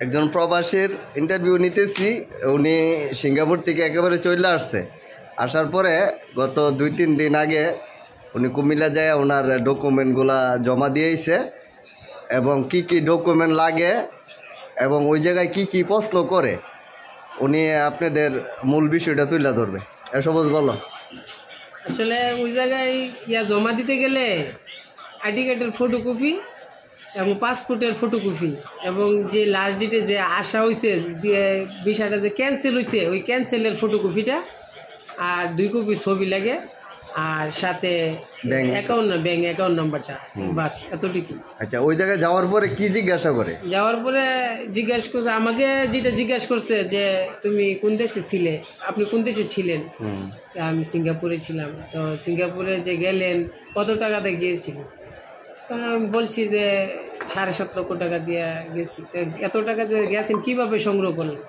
একজন প্রবাসীর ইন্টারভিউ নিতেছি। উনি সিঙ্গাপুর থেকে একেবারে চলে আসছে। আসার পরে গত 2-3 দিন আগে উনি কুমিল্লা যায় ওনার ডকুমেন্টগুলা জমা দিয়েছে এবং কি কি ডকুমেন্ট লাগে এবং ওই জায়গায় কি কি প্রশ্ন করে উনি আপনাদের মূল বিষয়টা তুলে ধরবে। এসব বলো। আসলে ওই জায়গায় জমা দিতে গেলে আইডি কার্ডের ফটোকপি এবং পাসপোর্টের ফটোকপি এবং যে লাস্ট ডেটে যে আসা হয়েছে যে বিষয়টা যে ক্যান্সেল হয়েছে ওই ক্যান্সেলের ফটোকপিটা আর 2 কপি ছবি লাগে আর সাথে ব্যাংক অ্যাকাউন্ট নাম্বারটা, বাস এতটুকু। আচ্ছা, ওই জায়গায় যাওয়ার পরে কি জিজ্ঞাসা করে? যাওয়ার পরে জিজ্ঞাসা করছে আমাকে, যেটা জিজ্ঞাসা করছে যে তুমি কোন দেশে ছিলে, আপনি কোন দেশে ছিলেন। আমি সিঙ্গাপুরে ছিলাম। তো সিঙ্গাপুরে যে গেলেন কত টাকাতে গিয়েছিলেন? আমি বলছি যে 7.5 লক্ষ টাকা দিয়ে গেছি। এত টাকা দিয়ে গেছেন কীভাবে সংগ্রহ করলেন?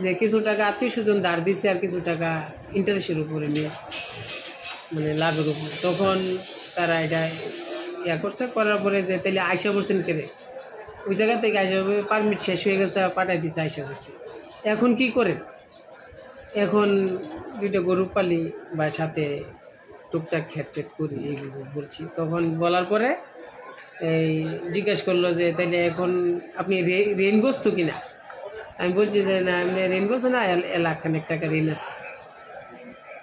যে কিছু টাকা আত্মীয় স্বজন ধার দিচ্ছে আর কিছু টাকা ইন্টারেস্টের উপরে নিয়েছে, মানে লাভের উপর। তখন তারা এটা করছে, করার পরে যে তাহলে আয়সা করছেন কেড়ে ওই জায়গা থেকে আয়সা পারমিট শেষ হয়ে গেছে, পাঠাই দিচ্ছে, আয়সা করছে। এখন কি করে? এখন 2টা গরু পালি বা সাথে টুকটাক খেত করি এইগুলো বলছি। তখন বলার পরে এই জিজ্ঞেস করলো যে তাইলে এখন আপনি ঋণগ্রস্ত কিনা। আমি বলছি যে না, আমি ঋণগ্রস্ত না, 1,00,000 টাকা ঋণ আছে,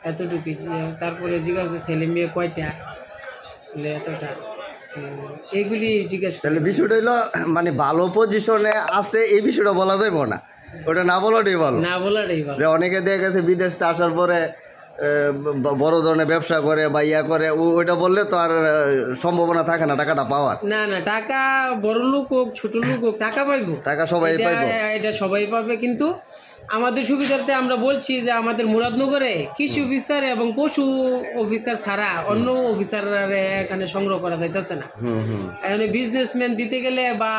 এতটুকুই। তারপরে জিজ্ঞাসা ছেলে মেয়ে কয়টা, বলে এতটা। এইগুলি জিজ্ঞেস। তাহলে বিষয়টা হলো মানে ভালো পজিশনে আছে এই বিষয়টা বলা যাবে না, ওটা না বলাটাই ভালো। না বলাটাই ভালো। যে অনেকে দেখা গেছে বিদেশ আসার পরে বড় ধরনের ব্যবসা করে বা করে, ওইটা বললে তো আর সম্ভাবনা থাকে না টাকাটা পাওয়ার। না না, টাকা বড় লোক হোক ছোট লোক হোক টাকা পাইবো, টাকা সবাই পাইবো, এটা সবাই পাবে। কিন্তু আমাদের সুবিধার্থে আমরা বলছি যে আমাদের মুরাদনগরে কৃষি অফিসার এবং পশু অফিসার ছাড়া অন্য অফিসার এখানে সংগ্রহ করা যাইতেছে না। এখানে বিজনেসম্যান দিতে গেলে বা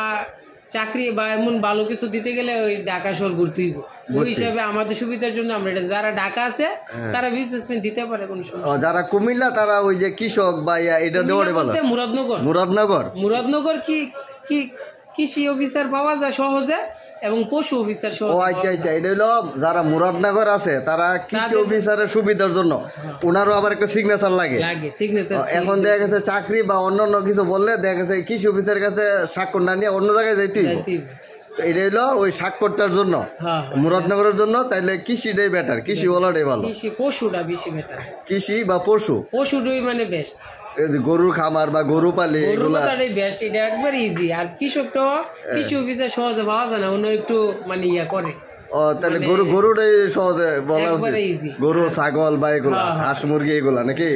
চাকরি বা এমন ভালো কিছু দিতে গেলে ওই ঢাকা শহর ঘুরতে হইব। ওই হিসাবে আমাদের সুবিধার জন্য আমরা এটা, যারা ঢাকা আছে তারা বিজনেসম্যান দিতে পারে কোনো সমস্যা। যারা কুমিল্লা তারা ওই যে কৃষক বা এটা দেওয়ারে ভালো। মুরাদনগর কি কৃষি অফিসার পাওয়া যায় সহজে এবং পশু অফিসার সহজে। ও আচ্ছা আচ্ছা, এটা হলো যারা মুরাদনগর আছে তারা কৃষি অফিসারের সুবিধার জন্য ওনারও আবার একটা সিগনেচার লাগে। এখন দেখা গেছে চাকরি বা অন্যান্য কিছু বললে দেখা গেছে কৃষি অফিসারের কাছে স্বাক্ষর না নিয়ে অন্য জায়গায় যাইতে। এটা হলো ওই স্বাক্ষরটার জন্য মুরাদনগরের জন্য। তাইলে কৃষিটাই বেটার, কৃষি বলাটাই ভালো। পশুটা বেশি বেটার, কৃষি বা পশুটাই মানে বেস্ট। গরুর খামার বা গরু পালি এগুলোটাই বেস্ট, এটা একবার ইজি। আর কৃষকটা কৃষি অফিসার সহজে পাওয়া যায় না, অন্য একটু মানে করে। ও তাহলে গরুটাই সহজে বলা উচিত, গরু ছাগল বা এগুলা হাঁস মুরগি এগুলা নাকি?